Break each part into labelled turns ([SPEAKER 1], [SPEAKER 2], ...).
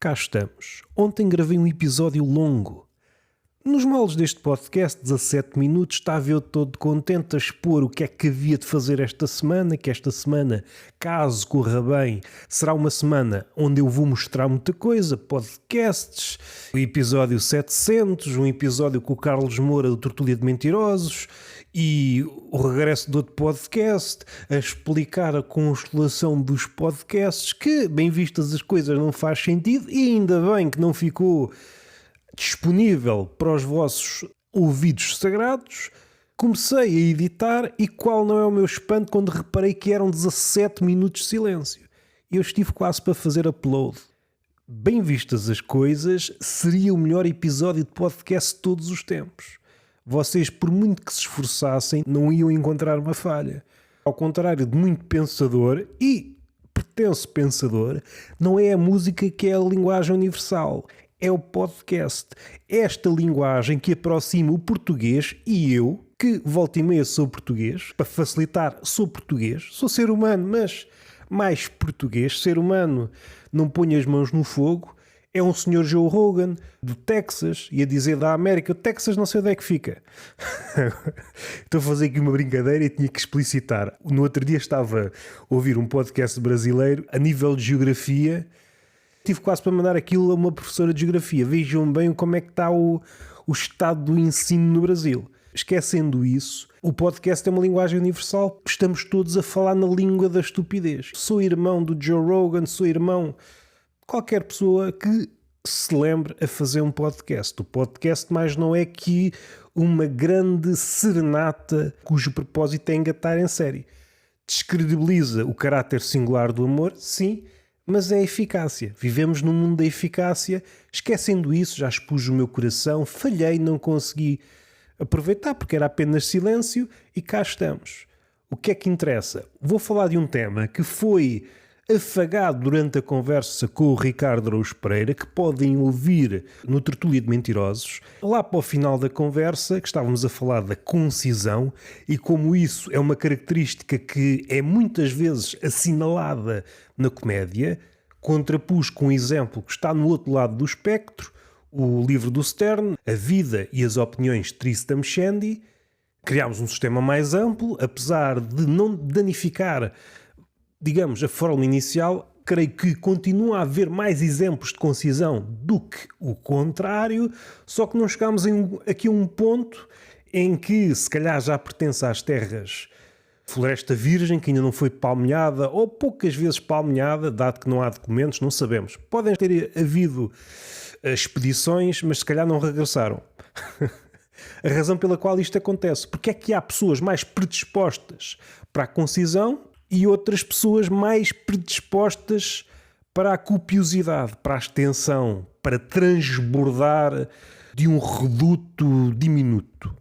[SPEAKER 1] cá estamos. Ontem gravei um episódio longo. Nos moldes deste podcast, 17 minutos, estava eu todo contente a expor o que é que havia de fazer esta semana, que esta semana, caso corra bem, será uma semana onde eu vou mostrar muita coisa, podcasts, o episódio 700, um episódio com o Carlos Moura do Tertúlia de Mentirosos e o regresso de outro podcast, a explicar a constelação dos podcasts, que, bem vistas as coisas, não faz sentido e ainda bem que não ficou disponível para os vossos ouvidos sagrados. Comecei a editar e qual não é o meu espanto quando reparei que eram 17 minutos de silêncio. Eu estive quase para fazer upload. Bem vistas as coisas, seria o melhor episódio de podcast de todos os tempos. Vocês, por muito que se esforçassem, não iam encontrar uma falha. Ao contrário de muito pensador e pretenso pensador, não é a música que é a linguagem universal. É o podcast. Esta linguagem que aproxima o português e eu, que volta e meia sou português, para facilitar, sou português, sou ser humano, mas mais português. Ser humano não põe as mãos no fogo. É um senhor Joe Rogan, do Texas, ia dizer da América. O Texas não sei onde é que fica. Estou a fazer aqui uma brincadeira e tinha que explicitar. No outro dia estava a ouvir um podcast brasileiro a nível de geografia. Tive quase para mandar aquilo a uma professora de geografia. Vejam bem como é que está o estado do ensino no Brasil. Esquecendo isso, o podcast é uma linguagem universal. Estamos todos a falar na língua da estupidez. Sou irmão do Joe Rogan, sou irmão de qualquer pessoa que se lembre a fazer um podcast. O podcast mais não é que uma grande serenata cujo propósito é engatar em série. Descredibiliza o caráter singular do amor, sim, mas é a eficácia. Vivemos num mundo da eficácia. Esquecendo isso, já expus o meu coração, falhei, não consegui aproveitar porque era apenas silêncio e cá estamos. O que é que interessa? Vou falar de um tema que foi afagado durante a conversa com o Ricardo Araújo Pereira, que podem ouvir no Tertúlia de Mentirosos. Lá para o final da conversa, que estávamos a falar da concisão e como isso é uma característica que é muitas vezes assinalada na comédia, contrapus com um exemplo que está no outro lado do espectro, o livro do Stern, A Vida e as Opiniões de Tristram Shandy. Criámos um sistema mais amplo, apesar de não danificar, digamos, a forma inicial. Creio que continua a haver mais exemplos de concisão do que o contrário, só que não chegámos aqui a um ponto em que se calhar já pertence às terras Floresta Virgem, que ainda não foi palmeada, ou poucas vezes palmeada, dado que não há documentos, não sabemos. Podem ter havido expedições, mas se calhar não regressaram. A razão pela qual isto acontece, porque é que há pessoas mais predispostas para a concisão e outras pessoas mais predispostas para a copiosidade, para a extensão, para transbordar de um reduto diminuto.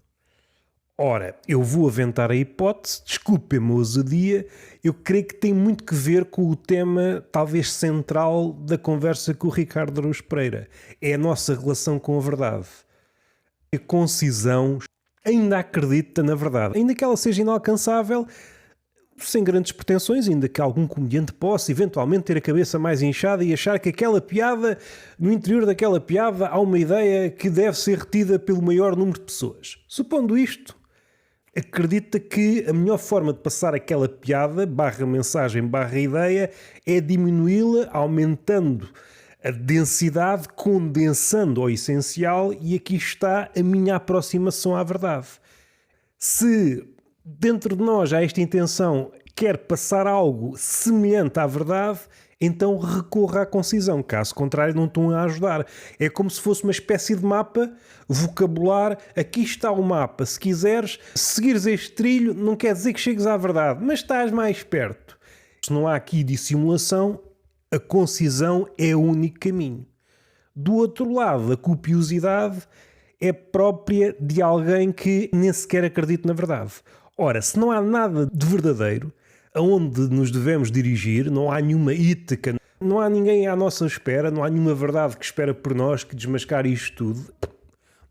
[SPEAKER 1] Ora, eu vou aventar a hipótese, desculpem-me a ousadia, eu creio que tem muito que ver com o tema talvez central da conversa com o Ricardo Araújo Pereira. É a nossa relação com a verdade. A concisão ainda acredita na verdade, ainda que ela seja inalcançável, sem grandes pretensões, ainda que algum comediante possa eventualmente ter a cabeça mais inchada e achar que aquela piada, no interior daquela piada há uma ideia que deve ser retida pelo maior número de pessoas. Supondo isto, acredita que a melhor forma de passar aquela piada, barra mensagem, barra ideia, é diminuí-la, aumentando a densidade, condensando ao essencial, e aqui está a minha aproximação à verdade. Se dentro de nós há esta intenção, quer passar algo semelhante à verdade, então recorra à concisão. Caso contrário, não estão a ajudar. É como se fosse uma espécie de mapa, vocabular. Aqui está o mapa. Se quiseres, seguires este trilho, não quer dizer que chegues à verdade, mas estás mais perto. Se não há aqui dissimulação, a concisão é o único caminho. Do outro lado, a copiosidade é própria de alguém que nem sequer acredita na verdade. Ora, se não há nada de verdadeiro aonde nos devemos dirigir, não há nenhuma Ítaca, não há ninguém à nossa espera, não há nenhuma verdade que espera por nós que desmascare isto tudo,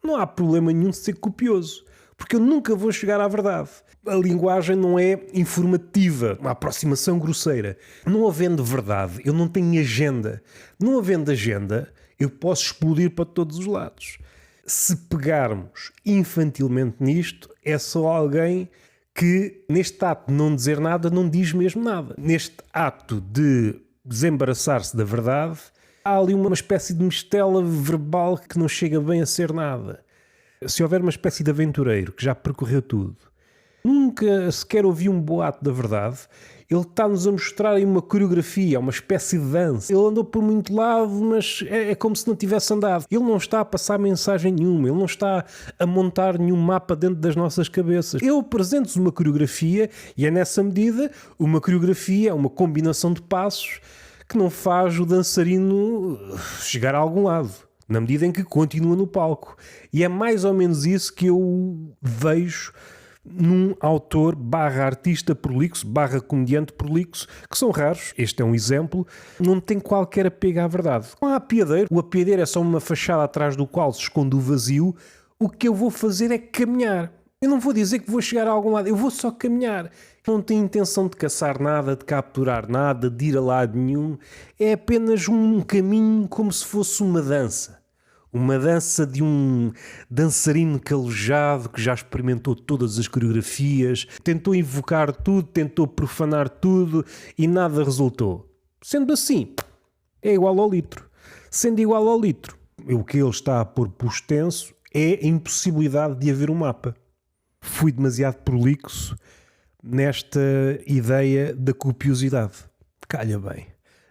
[SPEAKER 1] não há problema nenhum de ser copioso. Porque eu nunca vou chegar à verdade. A linguagem não é informativa, uma aproximação grosseira. Não havendo verdade, eu não tenho agenda. Não havendo agenda, eu posso explodir para todos os lados. Se pegarmos infantilmente nisto, é só alguém que, neste ato de não dizer nada, não diz mesmo nada. Neste ato de desembaraçar-se da verdade, há ali uma espécie de mistela verbal que não chega bem a ser nada. Se houver uma espécie de aventureiro que já percorreu tudo, nunca sequer ouviu um boato da verdade, ele está-nos a mostrar aí uma coreografia, uma espécie de dança. Ele andou por muito lado, mas é como se não tivesse andado. Ele não está a passar mensagem nenhuma, ele não está a montar nenhum mapa dentro das nossas cabeças. Eu apresento-vos uma coreografia e é nessa medida uma coreografia, uma combinação de passos que não faz o dançarino chegar a algum lado, na medida em que continua no palco. E é mais ou menos isso que eu vejo num autor barra artista prolixo, barra comediante prolixo, que são raros, este é um exemplo, não tem qualquer apego à verdade. Não há apiadeiro, o apiadeiro é só uma fachada atrás do qual se esconde o vazio. O que eu vou fazer é caminhar. Eu não vou dizer que vou chegar a algum lado, eu vou só caminhar. Não tenho intenção de caçar nada, de capturar nada, de ir a lado nenhum. É apenas um caminho como se fosse uma dança. Uma dança de um dançarino calejado que já experimentou todas as coreografias, tentou invocar tudo, tentou profanar tudo e nada resultou. Sendo assim, é igual ao litro. Sendo igual ao litro, o que ele está a pôr por extenso é a impossibilidade de haver um mapa. Fui demasiado prolixo nesta ideia da copiosidade. Calha bem.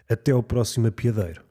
[SPEAKER 1] Até ao próximo apiadeiro.